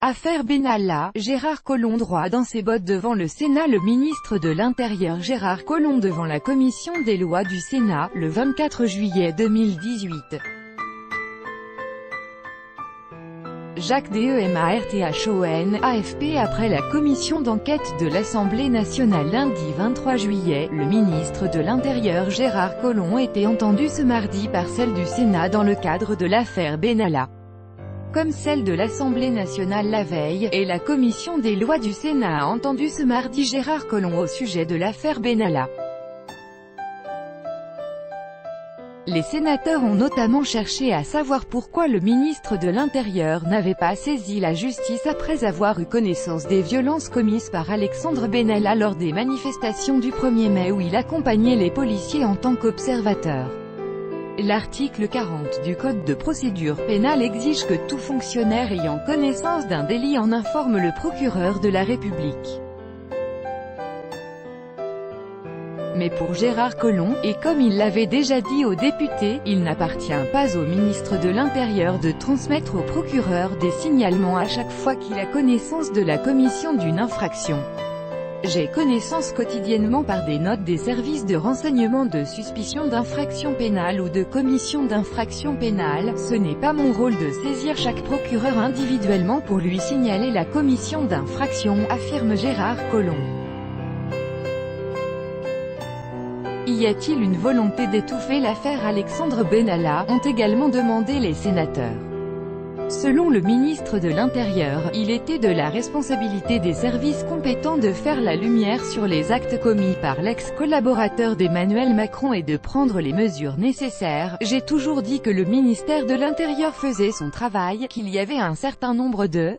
Affaire Benalla, Gérard Collomb droit dans ses bottes devant le Sénat. Le ministre de l'Intérieur Gérard Collomb devant la commission des lois du Sénat, le 24 juillet 2018. Jacques DEMARTHON, AFP. Après la commission d'enquête de l'Assemblée nationale lundi 23 juillet, le ministre de l'Intérieur Gérard Collomb était entendu ce mardi par celle du Sénat dans le cadre de l'affaire Benalla. Comme celle de l'Assemblée nationale la veille, et la commission des lois du Sénat a entendu ce mardi Gérard Collomb au sujet de l'affaire Benalla. Les sénateurs ont notamment cherché à savoir pourquoi le ministre de l'Intérieur n'avait pas saisi la justice après avoir eu connaissance des violences commises par Alexandre Benalla lors des manifestations du 1er mai où il accompagnait les policiers en tant qu'observateur. L'article 40 du Code de procédure pénale exige que tout fonctionnaire ayant connaissance d'un délit en informe le procureur de la République. Mais pour Gérard Collomb, et comme il l'avait déjà dit aux députés, il n'appartient pas au ministre de l'Intérieur de transmettre au procureur des signalements à chaque fois qu'il a connaissance de la commission d'une infraction. J'ai connaissance quotidiennement par des notes des services de renseignement de suspicion d'infraction pénale ou de commission d'infraction pénale. Ce n'est pas mon rôle de saisir chaque procureur individuellement pour lui signaler la commission d'infraction, affirme Gérard Collomb. Y a-t-il une volonté d'étouffer l'affaire Alexandre Benalla, ont également demandé les sénateurs. Selon le ministre de l'Intérieur, il était de la responsabilité des services compétents de faire la lumière sur les actes commis par l'ex-collaborateur d'Emmanuel Macron et de prendre les mesures nécessaires. J'ai toujours dit que le ministère de l'Intérieur faisait son travail, qu'il y avait un certain nombre de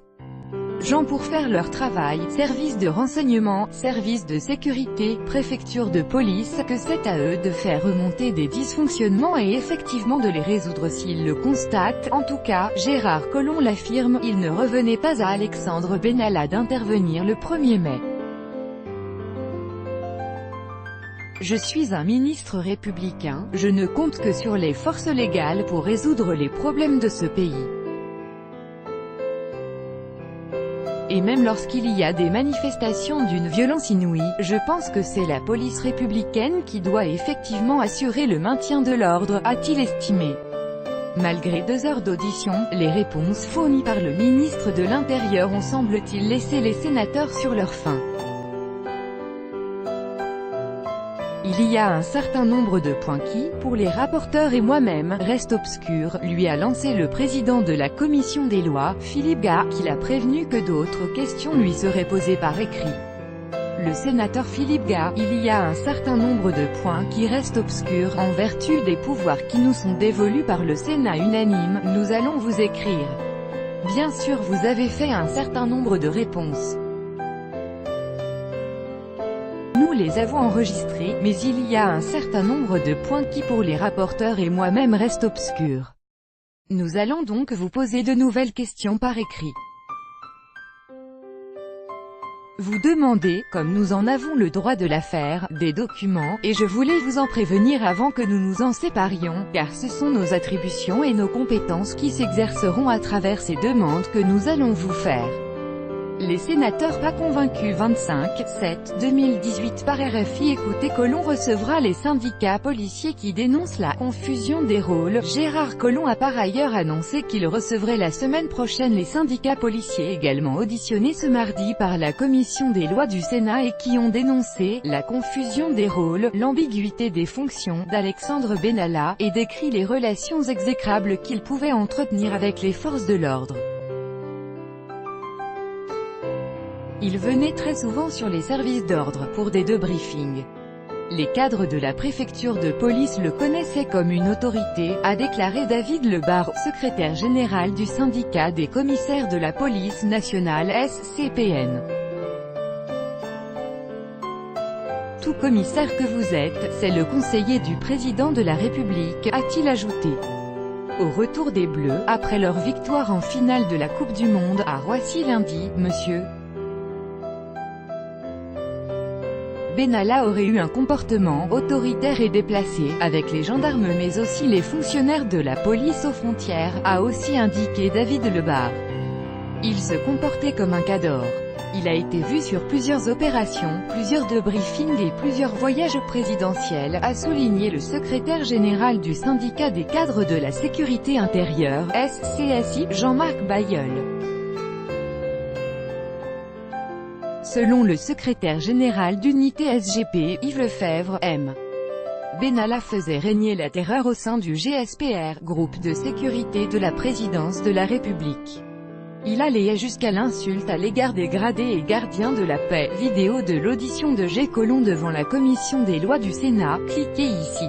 gens pour faire leur travail, services de renseignement, services de sécurité, préfecture de police, que c'est à eux de faire remonter des dysfonctionnements et effectivement de les résoudre s'ils le constatent. En tout cas, Gérard Collomb l'affirme, il ne revenait pas à Alexandre Benalla d'intervenir le 1er mai. Je suis un ministre républicain, je ne compte que sur les forces légales pour résoudre les problèmes de ce pays. Et même lorsqu'il y a des manifestations d'une violence inouïe, je pense que c'est la police républicaine qui doit effectivement assurer le maintien de l'ordre, a-t-il estimé. Malgré 2 heures d'audition, les réponses fournies par le ministre de l'Intérieur ont semble-t-il laissé les sénateurs sur leur faim. Il y a un certain nombre de points qui, pour les rapporteurs et moi-même, restent obscurs, lui a lancé le président de la commission des lois, Philippe Gas, qui l'a prévenu que d'autres questions lui seraient posées par écrit. Le sénateur Philippe Gas, il y a un certain nombre de points qui restent obscurs, en vertu des pouvoirs qui nous sont dévolus par le Sénat unanime, nous allons vous écrire. Bien sûr vous avez fait un certain nombre de réponses. Nous les avons enregistrés, mais il y a un certain nombre de points qui pour les rapporteurs et moi-même restent obscurs. Nous allons donc vous poser de nouvelles questions par écrit. Vous demandez, comme nous en avons le droit de la faire, des documents, et je voulais vous en prévenir avant que nous nous en séparions, car ce sont nos attributions et nos compétences qui s'exerceront à travers ces demandes que nous allons vous faire. Les sénateurs pas convaincus 25/7/2018 par RFI. Écoutez, Collomb recevra les syndicats policiers qui dénoncent la confusion des rôles. Gérard Collomb a par ailleurs annoncé qu'il recevrait la semaine prochaine les syndicats policiers également auditionnés ce mardi par la commission des lois du Sénat et qui ont dénoncé la confusion des rôles, l'ambiguïté des fonctions d'Alexandre Benalla, et décrit les relations exécrables qu'il pouvait entretenir avec les forces de l'ordre. Il venait très souvent sur les services d'ordre pour des debriefings. Les cadres de la préfecture de police le connaissaient comme une autorité, a déclaré David Lebar, secrétaire général du syndicat des commissaires de la police nationale SCPN. Tout commissaire que vous êtes, c'est le conseiller du président de la République, a-t-il ajouté. Au retour des Bleus, après leur victoire en finale de la Coupe du Monde à Roissy lundi, M. Benalla aurait eu un comportement autoritaire et déplacé, avec les gendarmes mais aussi les fonctionnaires de la police aux frontières, a aussi indiqué David Lebar. Il se comportait comme un cador. Il a été vu sur plusieurs opérations, plusieurs debriefings et plusieurs voyages présidentiels, a souligné le secrétaire général du syndicat des cadres de la sécurité intérieure, SCSI, Jean-Marc Bailleul. Selon le secrétaire général d'unité SGP, Yves Lefebvre, M. Benalla faisait régner la terreur au sein du GSPR, groupe de sécurité de la présidence de la République. Il allait jusqu'à l'insulte à l'égard des gradés et gardiens de la paix. Vidéo de l'audition de G. Collomb devant la commission des lois du Sénat, cliquez ici.